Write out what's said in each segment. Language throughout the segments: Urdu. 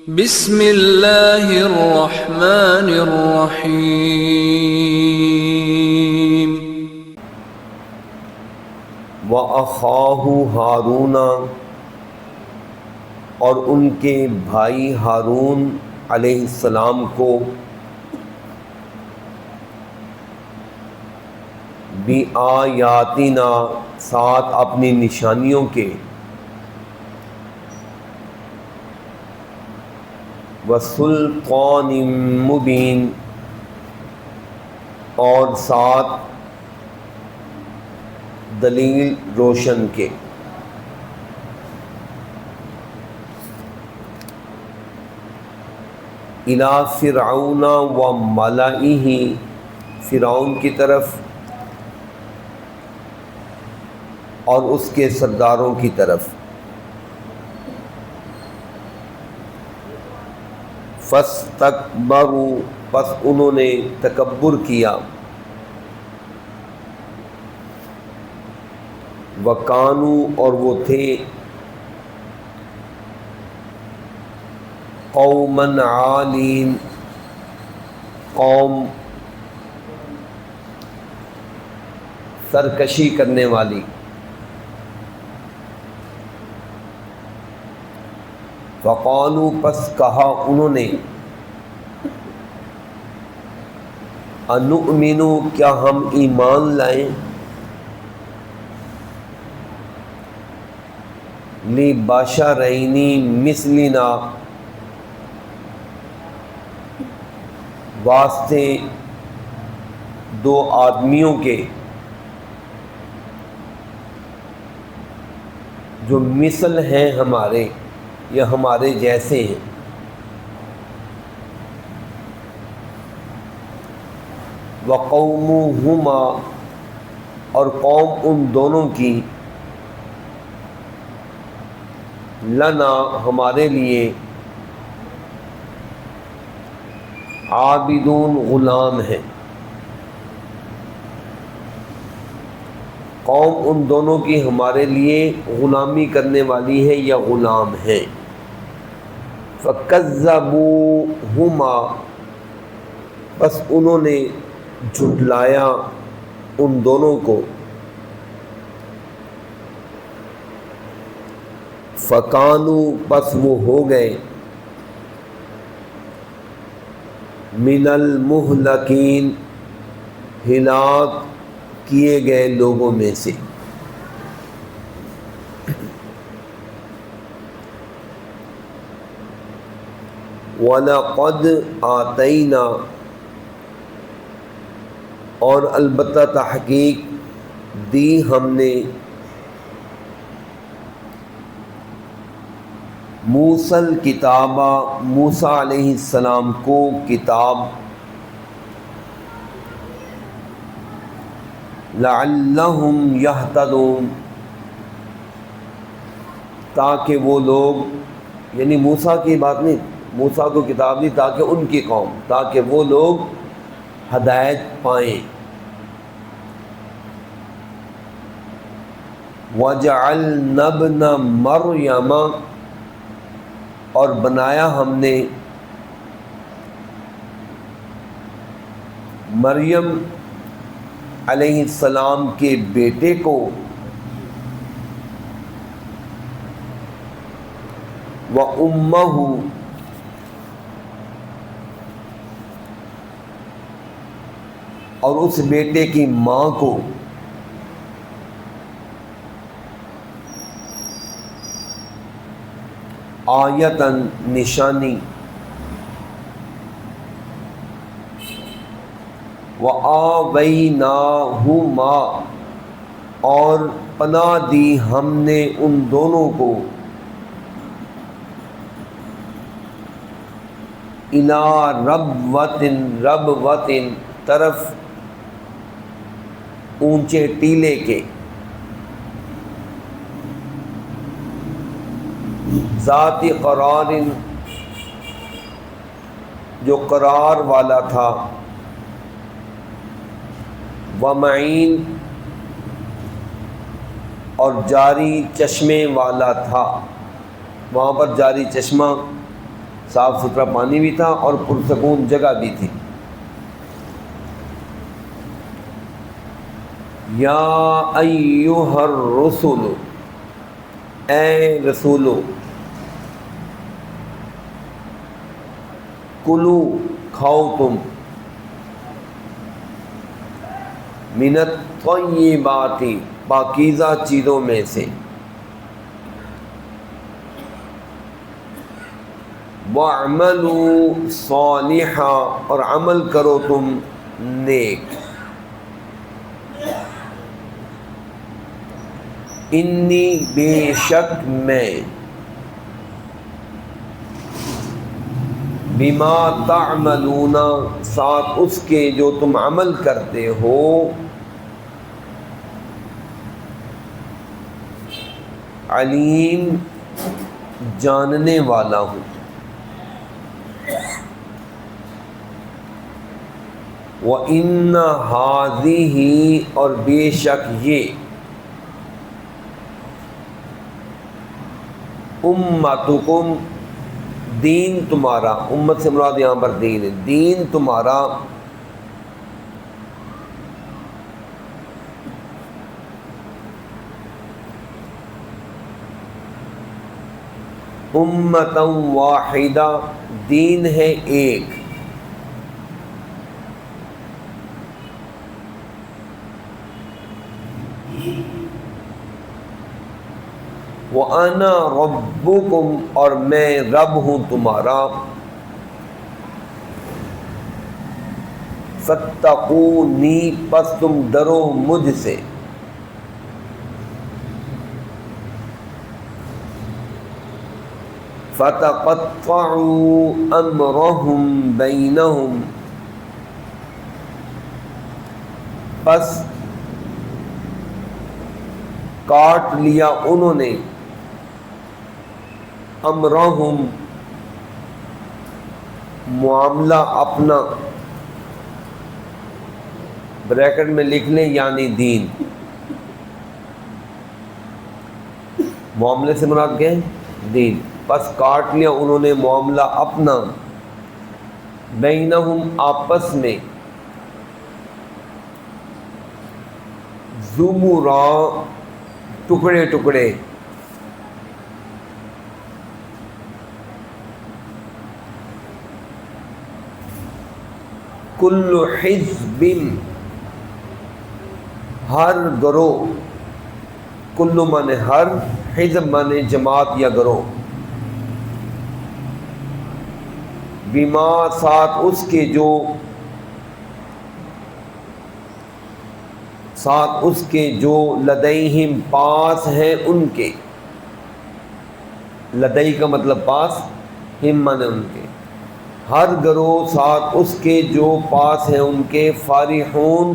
بسم اللہ الرحمن الرحیم وَأَخَاهُ ہارون، اور ان کے بھائی ہارون علیہ السلام کو بِآیاتِنَا، ساتھ اپنی نشانیوں کے، وَسُلْطَانٍ مُبِينٍ، اور ساتھ دلیل روشن کے، اِلیٰ فِرْعَوْنَ وَمَلَئِهِ، فرعون کی طرف اور اس کے سرداروں کی طرف، فَاسْتَكْبَرُوا، پس انہوں نے تکبر کیا، وَكَانُوا، اور وہ تھے، قَوْمًا عَالِينَ، قوم سرکشی کرنے والی، فَقَالُوا، پس کہا انہوں نے، أَنُؤْمِنُ، کیا ہم ایمان لائیں، لِبَشَرَيْنِ مِثْلِنَا، واسطے دو آدمیوں کے جو مثل ہیں ہمارے، یا ہمارے جیسے ہیں، وَقَوْمُهُمَا، اور قوم ان دونوں کی، لنا، ہمارے لیے، عابدون، غلام ہیں، قوم ان دونوں کی ہمارے لیے غلامی کرنے والی ہے یا غلام ہیں، فَكَذَّبُوهُمَا، بس انہوں نے جھٹلایا ان دونوں کو، فَكَانُوا، پس وہ ہو گئے، مِنَ الْمُهْلَكِينَ، ہلاک کیے گئے لوگوں میں سے، وَلَقَدْ آتَيْنَا، اور البتہ تحقیق دی ہم نے، موسیٰ الکتاب، موسیٰ علیہ السلام کو کتاب، لعلہم یہتدون، تاکہ وہ لوگ، یعنی موسیٰ کی بات نہیں، موسیٰ کو کتاب نہیں، تاکہ ان کی قوم، تاکہ وہ لوگ ہدایت پائیں، وَجَعَلْنَا ابْنَ مَرْيَمَ، اور بنایا ہم نے مریم علیہ السلام کے بیٹے کو، وَأُمَّهُ، اور اس بیٹے کی ماں کو، آیتاً، نشانی، وَآوَيْنَاهُمَا، اور پناہ دی ہم نے ان دونوں کو، إِلَىٰ رَبْوَةٍ، طرف اونچے ٹیلے کے، ذات قرار، جو قرار والا تھا، ومعین، اور جاری چشمے والا تھا، وہاں پر جاری چشمہ صاف ستھرا پانی بھی تھا اور پرسکون جگہ بھی تھی۔ یا ایھا الرسل، اے رسولو، کلو کھاؤ تم، من الطیبات پاکیزہ چیزوں میں سے، وَاعْمَلُوا صَالِحًا اور عمل کرو تم نیک، انی بے شک میں، بما تعملون ساتھ اس کے جو تم عمل کرتے ہو، علیم جاننے والا ہوں۔ وَإِنَّ هَٰذِهِ اور بے شک یہ، امتکم دین تمہارا، امت سے مراد یہاں پر دین ہے، دین تمہارا، امتا واحدہ دین ہے ایک، وَأَنَا رَبُّكُمْ اور میں رب ہوں تمہارا، فَاتَّقُونِی پس تم ڈرو مجھ سے، فَتَقَطَّعُوا أَمْرَهُمْ بَيْنَهُمْ پس کاٹ لیا انہوں نے، امرہم معاملہ اپنا، بریکٹ میں لکھ لیں یعنی دین، معاملے سے مراد کیا ہے؟ دین، پس کاٹ لیا انہوں نے معاملہ اپنا، بینہم آپس میں، زبرا ٹکڑے ٹکڑے، کل حزب ہر گروہ، کل مانے ہر، حزب مانے جماعت یا گروہ، بما ساتھ اس کے جو، ساتھ اس کے جو، لدیہم پاس ہیں ان کے، لدئی کا مطلب پاس، ہم مانے ان کے، ہر گروہ ساتھ اس کے جو پاس ہیں ان کے، فارحون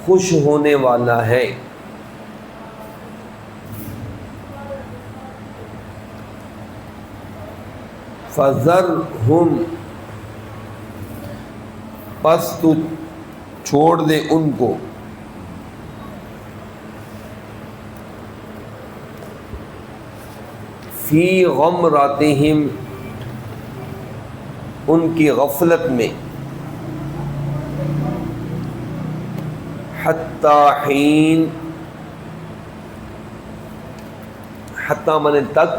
خوش ہونے والا ہے، فَذَرْهُمْ پس تو چھوڑ دے ان کو، فی غمرتہم ان کی غفلت میں، حتی حین، حتی مانے تک،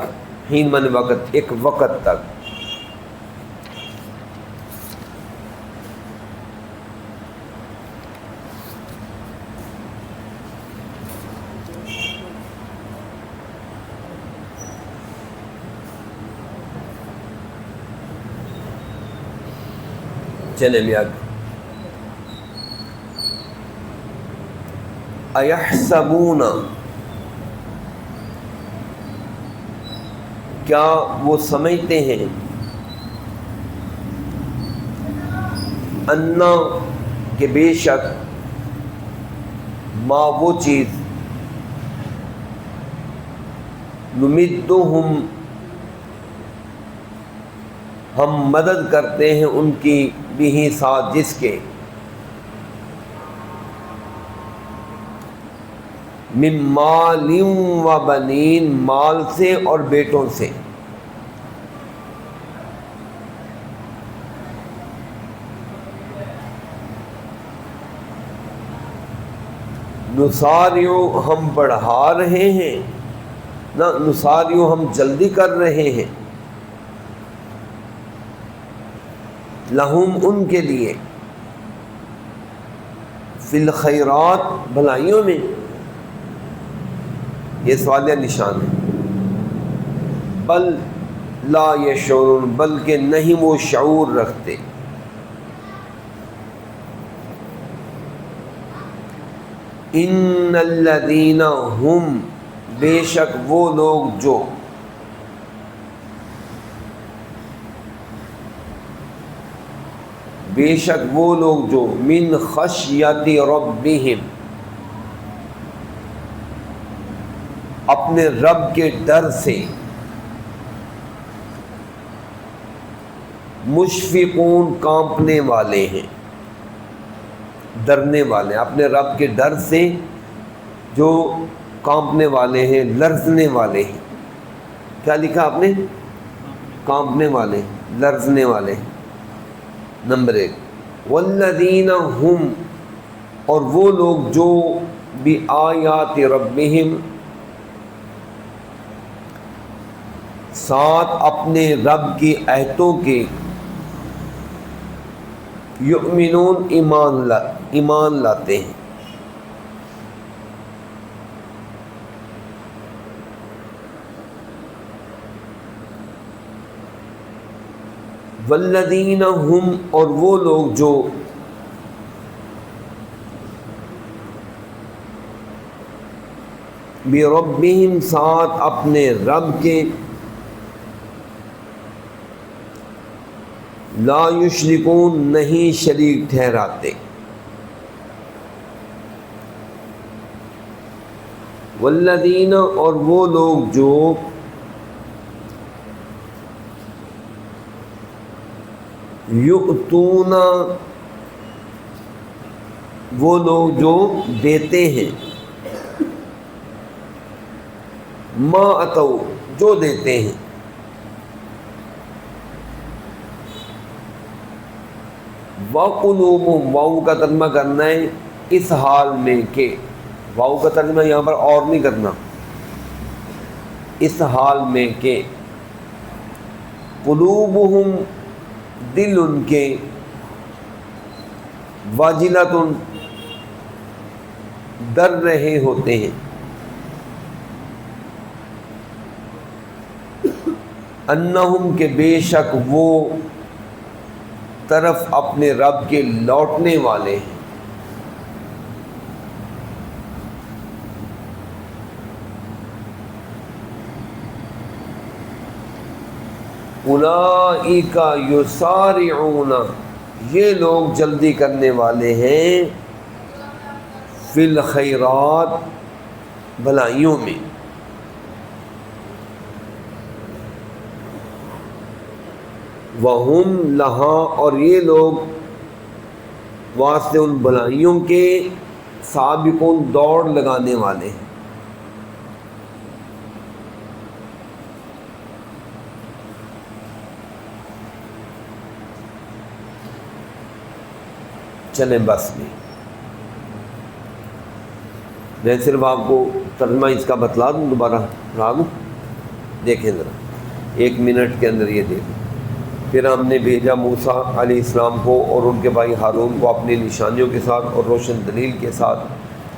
حین مانے وقت، ایک وقت تک، چلے لیا، ایحسبون کیا وہ سمجھتے ہیں، انا کہ بے شک، ما وہ چیز، نمدہم ہم مدد کرتے ہیں ان کی، بھی ساتھ جس کے، من مال و بنین مال سے اور بیٹوں سے، نساریو ہم بڑھا رہے ہیں، نہ نساریو ہم جلدی کر رہے ہیں، لہم ان کے لیے، فی الخیرات بھلائیوں میں، یہ سوالیہ نشان ہے، بل لا یشعرون بلکہ نہیں وہ شعور رکھتے، ان الذین ہم بے شک وہ لوگ جو من خشیت ربہم اپنے رب کے ڈر سے، مشفقون کانپنے والے ہیں، ڈرنے والے ہیں، اپنے رب کے ڈر سے جو کانپنے والے ہیں، لرزنے والے ہیں۔ کیا لکھا آپ نے؟ کانپنے والے، لرزنے والے۔ نمبر 1، والذین ہم اور وہ لوگ جو بآیات ربہم ساتھ اپنے رب کی آیتوں کے، یؤمنون ایمان لاتے ہیں، والذین ہم اور وہ لوگ جو بربہم ساتھ اپنے رب کے، لا یشرکون نہیں شریک ٹھہراتے، والذین اور وہ لوگ جو یؤتون وہ لوگ جو دیتے ہیں، ما اتو جو دیتے ہیں، وقلوبہم واو کا ترجمہ کرنا ہے اس حال میں کہ، واو کا ترجمہ یہاں پر اور نہیں کرنا، اس حال میں کہ، قلوبہم دل ان کے، واجلۃ ڈر رہے ہوتے ہیں، انہم کہ بے شک وہ طرف اپنے رب کے لوٹنے والے ہیں، اولئک یسارعون یہ لوگ جلدی کرنے والے ہیں، فی الخیرات بھلائیوں میں، وہم لہا اور یہ لوگ واسطے ان بھلائیوں کے، سابقون دوڑ لگانے والے ہیں۔ چلیں بس میں صرف آپ کو ترجمہ اس کا بتلا دوں، دوبارہ پڑھا دوں، دیکھیں ذرا 1 منٹ کے اندر یہ دیکھیں۔ پھر ہم نے بھیجا موسیٰ علیہ السلام کو اور ان کے بھائی ہارون کو اپنی نشانیوں کے ساتھ اور روشن دلیل کے ساتھ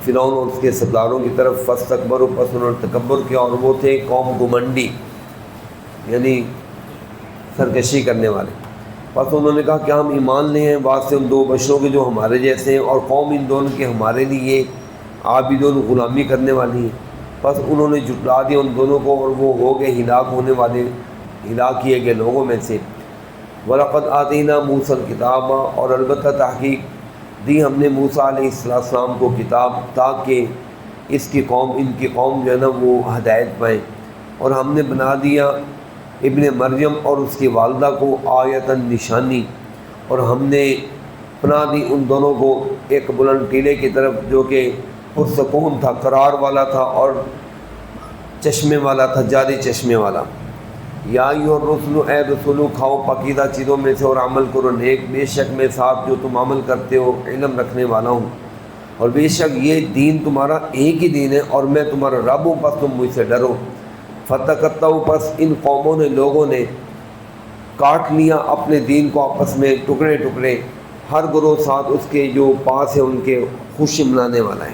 فرعون اور اس کے سرداروں کی طرف، فاستکبروا پس انہوں نے تکبر کیا، اور وہ تھے قوم گمنڈی یعنی سرکشی کرنے والے۔ پس انہوں نے کہا کہ ہم ایمان لے ہیں واسطے ان 2 بشروں کے جو ہمارے جیسے ہیں، اور قوم ان دونوں کے ہمارے لیے عابدون غلامی کرنے والی ہیں۔ پس انہوں نے جھٹلا دیا ان دونوں کو، اور وہ ہو گئے ہلاک ہونے والے، ہلاک کیے گئے لوگوں میں سے۔ وَلَقَدْ آتَيْنَا مُوسَى الْكِتَابَ اور البتہ تحقیق دی ہم نے موسیٰ علیہ السلام کو کتاب، تاکہ اس کی قوم، ان کی قوم جو ہے نا وہ ہدایت پائیں۔ اور ہم نے بنا دیا ابن مریم اور اس کی والدہ کو آیتاً نشانی، اور ہم نے بنا دی ان دونوں کو ایک بلند ٹیلے کی طرف جو کہ پرسکون تھا، قرار والا تھا اور چشمے والا تھا، جاری چشمے والا۔ یا ایھا الرسل اے رسولو کھاؤ پاکیزہ چیزوں میں سے اور عمل کرو نیک، بے شک میں ساتھ جو تم عمل کرتے ہو علم رکھنے والا ہوں۔ اور بے شک یہ دین تمہارا ایک ہی دین ہے اور میں تمہارا رب ہوں، پس تم مجھ سے ڈرو۔ فتقطعوا، پس ان قوموں نے، لوگوں نے کاٹ لیا اپنے دین کو آپس میں ٹکڑے ٹکڑے، ہر گروہ ساتھ اس کے جو پاس ہے ان کے خوشی منانے والا ہے۔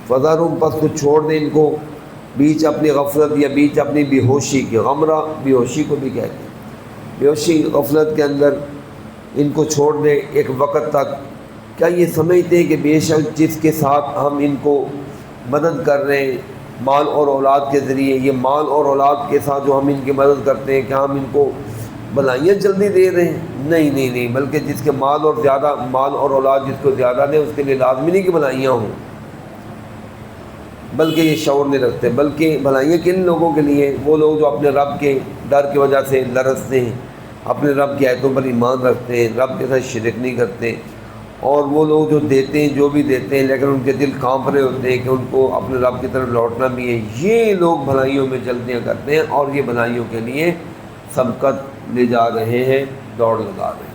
فذرہم، پس تو چھوڑ دیں ان کو بیچ اپنی غفلت یا بیچ اپنی بے ہوشی کے، غمرہ بے ہوشی کو بھی کہتے ہیں، بے ہوشی غفلت کے اندر ان کو چھوڑ دیں ایک وقت تک۔ کیا یہ سمجھتے ہیں کہ بے شک جس کے ساتھ ہم ان کو مدد کر رہے ہیں مال اور اولاد کے ذریعے، یہ مال اور اولاد کے ساتھ جو ہم ان کی مدد کرتے ہیں، کیا ہم ان کو بھلائیاں جلدی دے رہے ہیں؟ نہیں، بلکہ جس کے مال اور اولاد جس کو زیادہ دیں اس کے لیے لازمی نہیں کہ بھلائیاں ہوں، بلکہ یہ شعور نہیں رکھتے۔ بلکہ بھلائیاں کن لوگوں کے لیے؟ وہ لوگ جو اپنے رب کے ڈر کی وجہ سے لرزتے ہیں، اپنے رب کی آیتوں پر ایمان رکھتے ہیں، رب کے ساتھ شرک نہیں کرتے، اور وہ لوگ جو دیتے ہیں، جو بھی دیتے ہیں، لیکن ان کے دل کانپ رہے ہوتے ہیں کہ ان کو اپنے رب کی طرف لوٹنا بھی ہے، یہ لوگ بھلائیوں میں جلدیاں کرتے ہیں اور یہ بھلائیوں کے لیے سبقت لے جا رہے ہیں، دوڑ لگا رہے ہیں۔